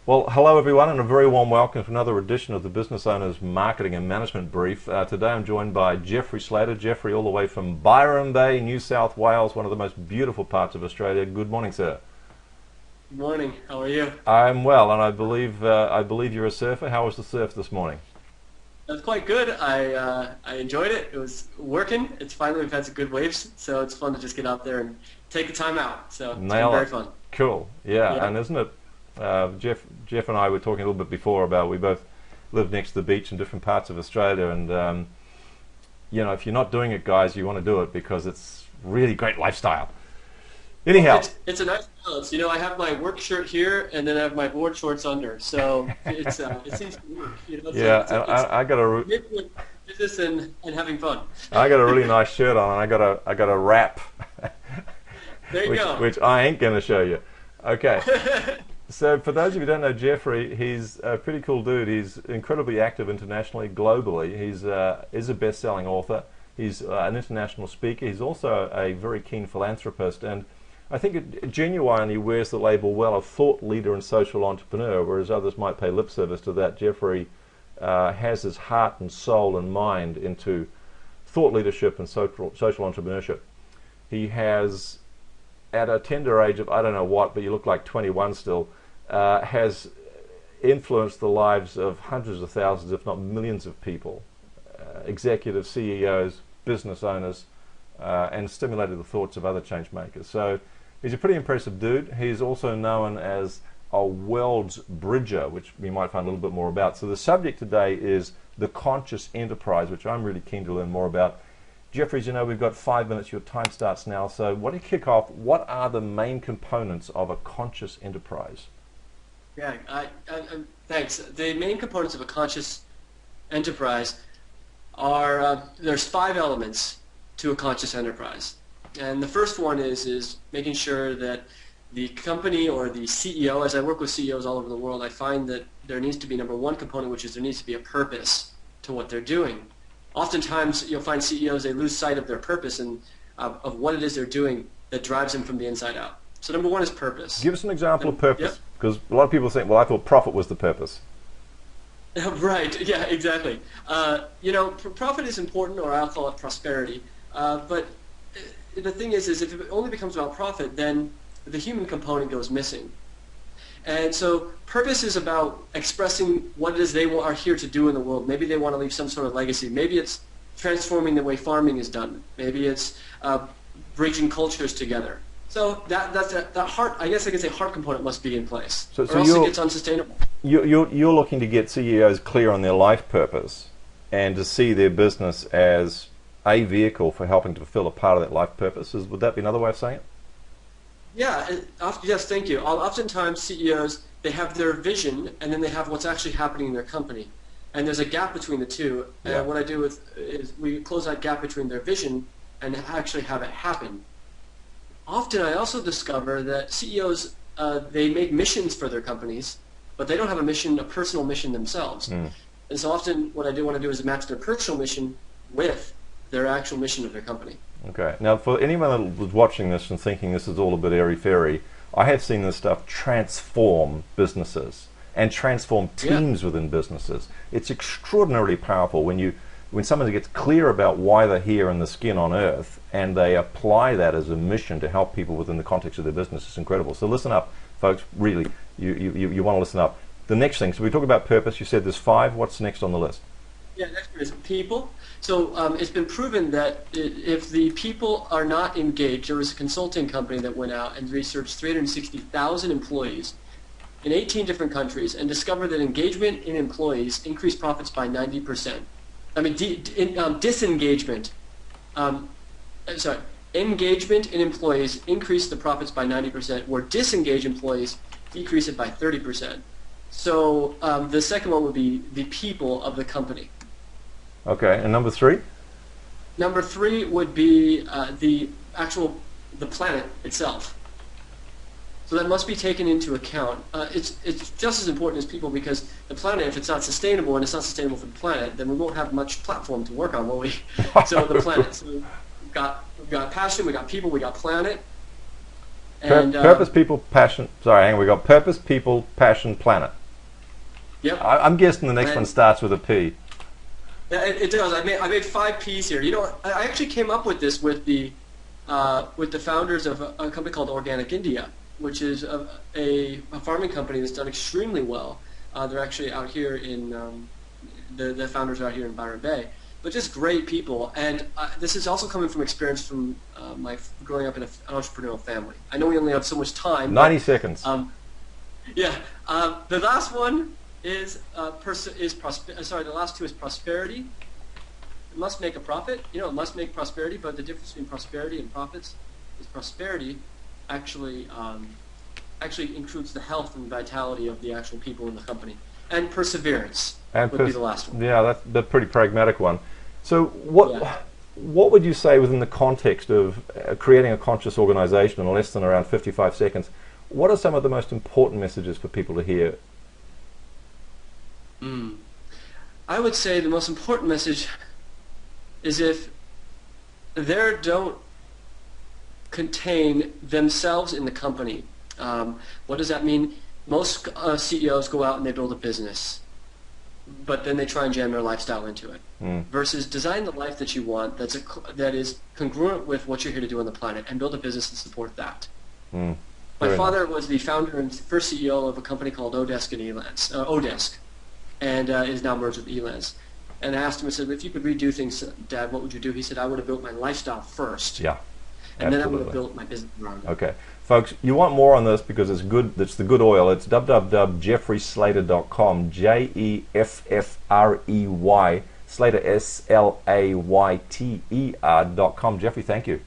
Well, hello everyone, and a very warm welcome to another edition of the Business Owners Marketing and Management Brief. Today I'm joined by Jeffrey Slayter. Jeffrey, all the way from Byron Bay, New South Wales, one of the most beautiful parts of Australia. Good morning, sir. Good morning. How are you? I'm well, and I believe you're a surfer. How was the surf this morning? That's quite good. I enjoyed it. It was working. It's finally we've had some good waves, so it's fun to just get out there and take the time out. So it's been very fun. Cool. Yeah, and isn't it? Jeff and I were talking a little bit before about we both live next to the beach in different parts of Australia, and if you're not doing it, guys, you want to do it because it's really great lifestyle. Anyhow, it's a nice balance. I have my work shirt here, and then I have my board shorts under. So it seems to work. I got a business and having fun. I got a really nice shirt on, and I got a wrap. There you go. Which I ain't going to show you. Okay. So for those of you who don't know Jeffrey, he's a pretty cool dude. He's incredibly active internationally, globally. He's is a best-selling author. He's an international speaker. He's also a very keen philanthropist, and I think it genuinely wears the label well of thought leader and social entrepreneur, whereas others might pay lip service to that. Jeffrey has his heart and soul and mind into thought leadership and social entrepreneurship. He has, at a tender age of I don't know what, but you look like 21 still, has influenced the lives of hundreds of thousands, if not millions of people, executives, CEOs, business owners, and stimulated the thoughts of other change makers. So he's a pretty impressive dude. He's also known as a world's bridger, which we might find a little bit more about. So the subject today is the conscious enterprise, which I'm really keen to learn more about. Jeffrey, we've got 5 minutes. Your time starts now. So why don't you kick off? What are the main components of a conscious enterprise? Yeah, thanks. The main components of a conscious enterprise are, there's 5 elements to a conscious enterprise. And the first one is making sure that the company or the CEO, as I work with CEOs all over the world, I find that there needs to be number one component, which is there needs to be a purpose to what they're doing. Oftentimes you'll find CEOs, they lose sight of their purpose and of what it is they're doing that drives them from the inside out. So number one is purpose. Give us an example of purpose, because a lot of people think, well, I thought profit was the purpose. Right, yeah, exactly. Profit is important, or I'll call it prosperity, but the thing is if it only becomes about profit, then the human component goes missing. And so purpose is about expressing what it is they are here to do in the world. Maybe they want to leave some sort of legacy. Maybe it's transforming the way farming is done. Maybe it's bridging cultures together. So that heart, I guess I could say heart component must be in place, or else it gets unsustainable. You're looking to get CEOs clear on their life purpose and to see their business as a vehicle for helping to fulfill a part of that life purpose. Would that be another way of saying it? Yeah, yes, thank you. Oftentimes CEOs, they have their vision and then they have what's actually happening in their company. And there's a gap between the two. Yeah. And what I do is we close that gap between their vision and actually have it happen. Often I also discover that CEOs, they make missions for their companies, but they don't have a personal mission themselves. And so often what I do want to do is match their personal mission with their actual mission of their company. Okay. Now, for anyone that was watching this and thinking this is all a bit airy-fairy, I have seen this stuff transform businesses and transform teams within businesses. It's extraordinarily powerful when someone gets clear about why they're here in the skin on earth and they apply that as a mission to help people within the context of their business. It's incredible. So listen up, folks. Really, you want to listen up. The next thing, so we talk about purpose. You said there's 5. What's next on the list? Yeah, next one is people. So it's been proven that if the people are not engaged, there was a consulting company that went out and researched 360,000 employees in 18 different countries and discovered that engagement in employees increased profits by 90%. I mean, disengagement, engagement in employees increased the profits by 90%, where disengaged employees decrease it by 30%. So the second one would be the people of the company. Okay, and number 3? Number 3 would be the planet itself. So that must be taken into account. It's just as important as people, because the planet, if it's not sustainable and it's not sustainable for the planet, then we won't have much platform to work on, will we? So the planet. So we've got passion, we got people, we got planet. And purpose, people, passion. Sorry, hang on. We got purpose, people, passion, planet. Yep. I'm guessing the next one starts with a P. Yeah, it does. I made 5 Ps here. You know, I actually came up with this with the founders of a company called Organic India, which is a farming company that's done extremely well. They're actually out here in the founders are out here in Byron Bay, but just great people. And this is also coming from experience from my growing up in an entrepreneurial family. I know we only have so much time. 90 seconds. Yeah. The last one is the last 2 is prosperity. It must make a profit. You know, it must make prosperity, but the difference between prosperity and profits is prosperity actually includes the health and vitality of the actual people in the company. And perseverance would be the last one. Yeah, that's the pretty pragmatic one. So what would you say within the context of creating a conscious organization in less than around 55 seconds? What are some of the most important messages for people to hear? I would say the most important message is if they don't contain themselves in the company. What does that mean? Most CEOs go out and they build a business, but then they try and jam their lifestyle into it. Versus design the life that you want that is congruent with what you're here to do on the planet, and build a business and support that. My father was the founder and first CEO of a company called Odesk in Odesk, and is now merged with Elance. And I asked him, I said, if you could redo things, Dad, what would you do? He said, I would have built my lifestyle first. Yeah. And then I would have built my business around it. Okay. Folks, you want more on this because it's good. It's the good oil. It's www.jeffreyslayter.com. Jeffrey, Slayter, Slayter.com. Jeffrey, thank you.